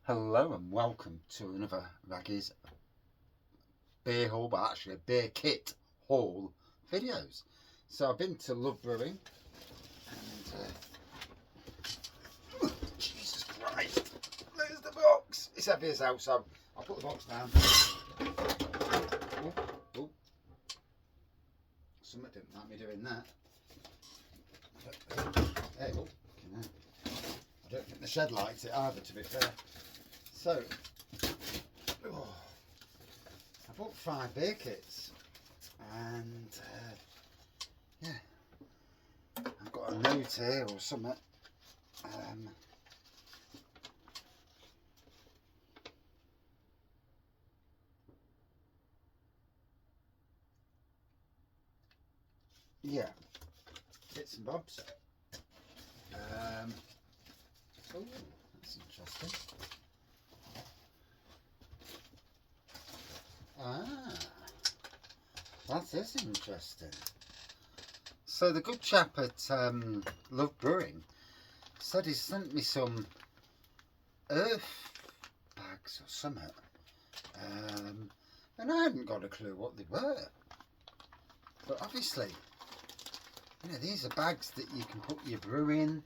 Hello and welcome to another Raggy's beer haul, but actually a beer kit haul videos. So I've been to Love Brewing and Jesus Christ, there's the box. It's heavy as hell, so I'll put the box down. Oh. Somebody didn't like me doing that. There you go. I don't think the shed likes it either, to be fair. So, I bought 5 beer kits, and yeah, I've got a note here or something. Yeah, bits and bobs. Oh, that's interesting. That is interesting. So the good chap at Love Brewing said he sent me some earth bags or something, and I hadn't got a clue what they were. But obviously, you know, these are bags that you can put your brew in,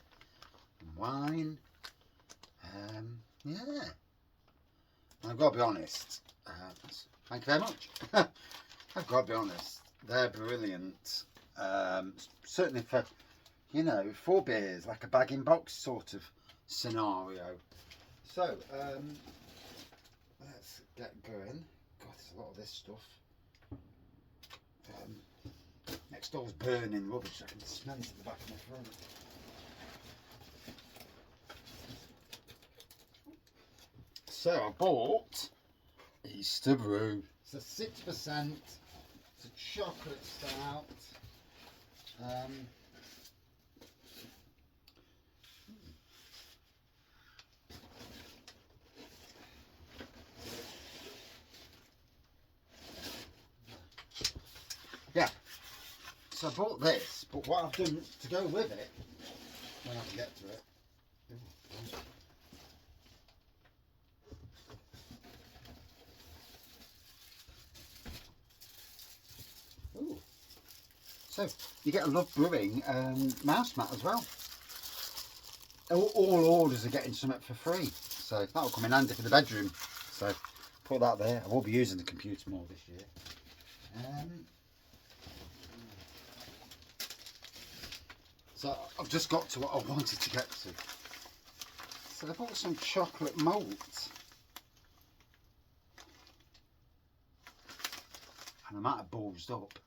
and wine. Yeah. I've got to be honest. Thank you very much. I've got to be honest. They're brilliant. Certainly for, you know, 4 beers, like a bag-in-box sort of scenario. So, let's get going. God, there's a lot of this stuff. Next door's burning rubbish. I can smell it at the back of my throat. So I bought Easter Brew. It's a 6%. It's a chocolate stout. Yeah. So I bought this, but what I've done to go with it, when I can get to it. Ooh. So you get a Love Brewing mouse mat as well. All orders are getting something for free, so that'll come in handy for the bedroom. So put that there. I will be using the computer more this year. So I've just got to what I wanted to get to. So I bought some chocolate malt. And I might have bulged up,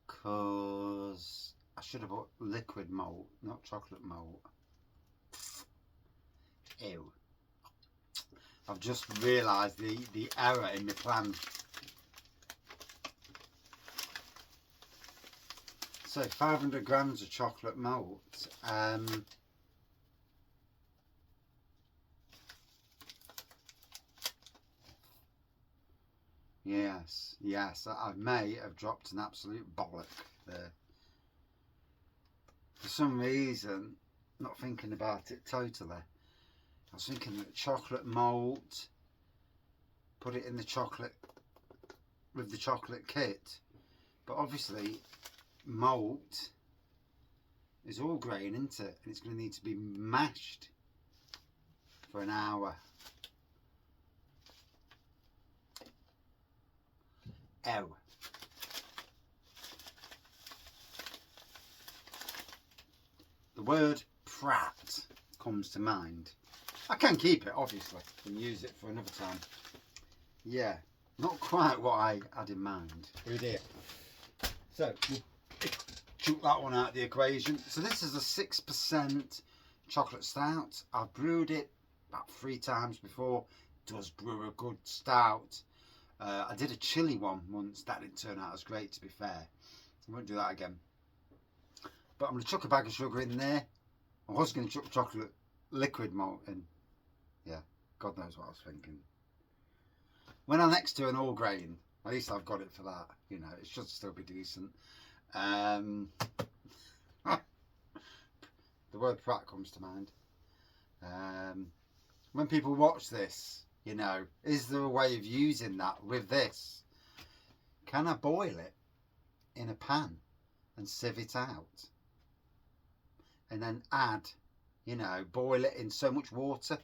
because I should have bought liquid malt, not chocolate malt. Ew. I've just realised the error in the plan. So 500 grams of chocolate malt. Yes, I may have dropped an absolute bollock there. For some reason, not thinking about it totally, I was thinking that chocolate malt, put it in the chocolate, with the chocolate kit, but obviously malt is all grain, isn't it? And it's going to need to be mashed for an hour. Ew. The word prat comes to mind. I can keep it, obviously, and use it for another time. Yeah, not quite what I had in mind. Oh dear. So, we'll chuck that one out of the equation. So this is a 6% chocolate stout. I've brewed it about 3 times before. It does brew a good stout. I did a chili one once. That didn't turn out as great, to be fair. I won't do that again. But I'm going to chuck a bag of sugar in there. I was going to chuck chocolate liquid malt in. Yeah, God knows what I was thinking. When I'm next to an all grain, at least I've got it for that. You know, it should still be decent. The word prat comes to mind. when people watch this, you know, is there a way of using that with this? Can I boil it in a pan and sieve it out? And then add, you know, boil it in so much water.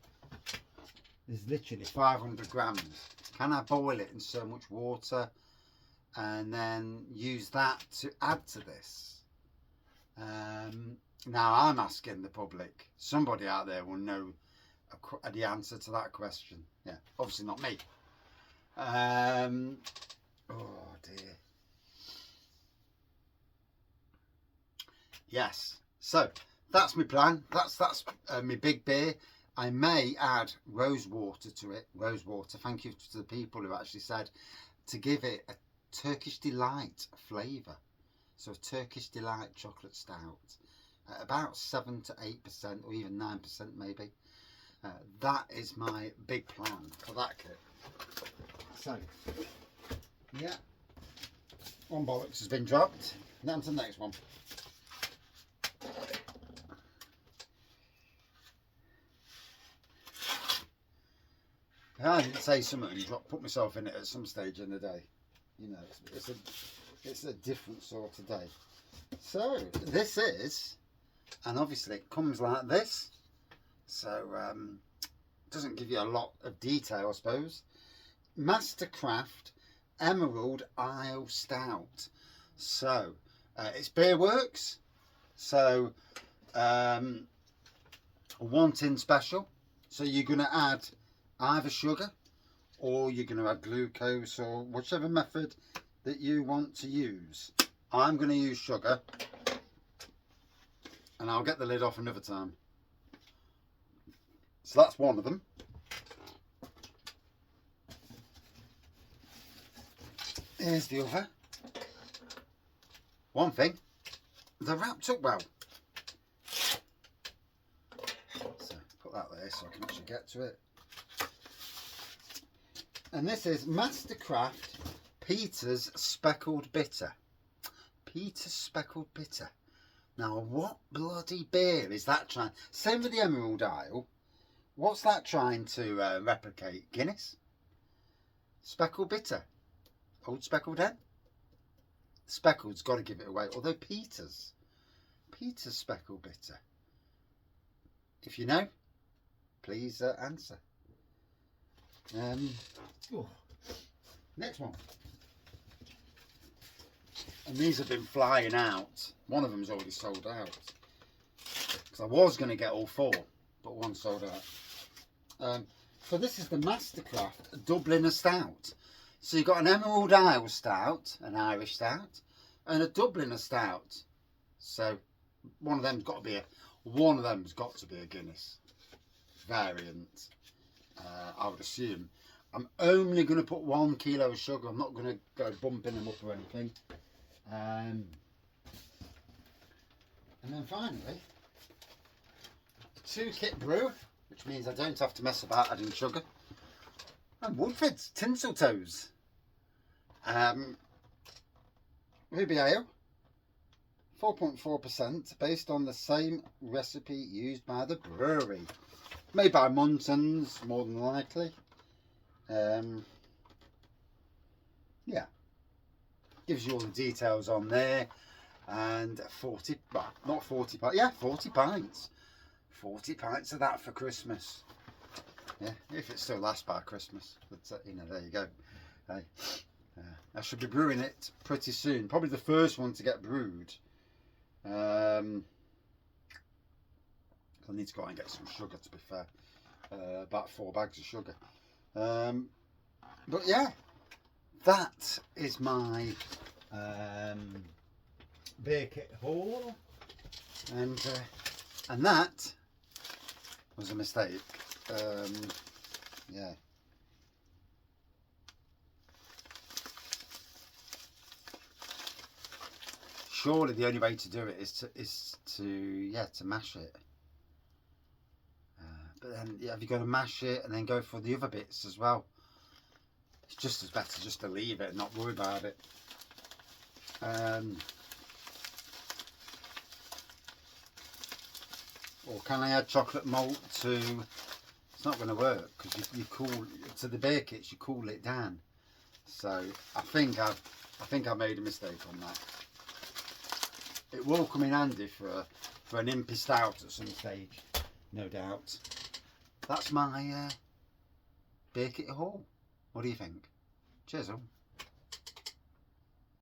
There's literally 500 grams. Can I boil it in so much water and then use that to add to this? Now I'm asking the public. Somebody out there will know the answer to that question. Yeah, obviously not me. Oh dear. Yes. So that's my plan. That's my big beer. I may add rose water to it. Rose water. Thank you to the people who actually said to give it a Turkish delight flavour. So a Turkish delight chocolate stout at about 7 to 8% or even 9% maybe. That is my big plan for that kit. So yeah, one bollocks has been dropped. Now to the next one. I didn't say something and put myself in it at some stage in the day. You know, it's a different sort of day. So this is, and obviously it comes like this. So doesn't give you a lot of detail, I suppose. Mastercraft Emerald Isle Stout. So it's Beer Works. So 1 tin special. So you're going to add either sugar or you're going to add glucose or whichever method that you want to use. I'm going to use sugar, and I'll get the lid off another time. So that's one of them. Here's the other. One thing, they're wrapped up well. So put that there so I can actually get to it. And this is Mastercraft Peter's Speckled Bitter. Peter's Speckled Bitter. Now, what bloody beer is that trying? Same with the Emerald Isle. What's that trying to replicate? Guinness? Speckled Bitter. Old Speckled Hen? Speckled's got to give it away. Although Peter's Speckled Bitter. If you know, please answer. Next one. And these have been flying out. One of them's already sold out. Because I was going to get all 4, but one sold out. So this is the Mastercraft Dubliner Stout. So you've got an Emerald Isle Stout, an Irish Stout, and a Dubliner Stout. So one of them's got to be a Guinness variant. I would assume. I'm only going to put 1 kilo of sugar. I'm not going to go bumping them up or anything. And then finally, 2 kit brew, which means I don't have to mess about adding sugar. And Woodfordes Tinseltoes. Ruby Ale, 4.4%, based on the same recipe used by the brewery. Made by Muntons, more than likely. Yeah, gives you all the details on there. And 40, well, not 40 pints, yeah, 40 pints. 40 pints of that for Christmas. Yeah, if it still lasts by Christmas. But, you know, there you go. Hey, I should be brewing it pretty soon. Probably the first one to get brewed. I need to go out and get some sugar, to be fair. About 4 bags of sugar. But yeah, that is my beer kit haul, and that was a mistake. Yeah. Surely the only way to do it is to mash it. But then have you got to mash it and then go for the other bits as well? It's just as better just to leave it and not worry about it. Or can I add chocolate malt to it's not going to work because you cool to the beer kits. You cool it down. So I think I made a mistake on that. It will come in handy for an impy stout at some stage, no doubt. That's my beer kit haul. What do you think? Cheers all.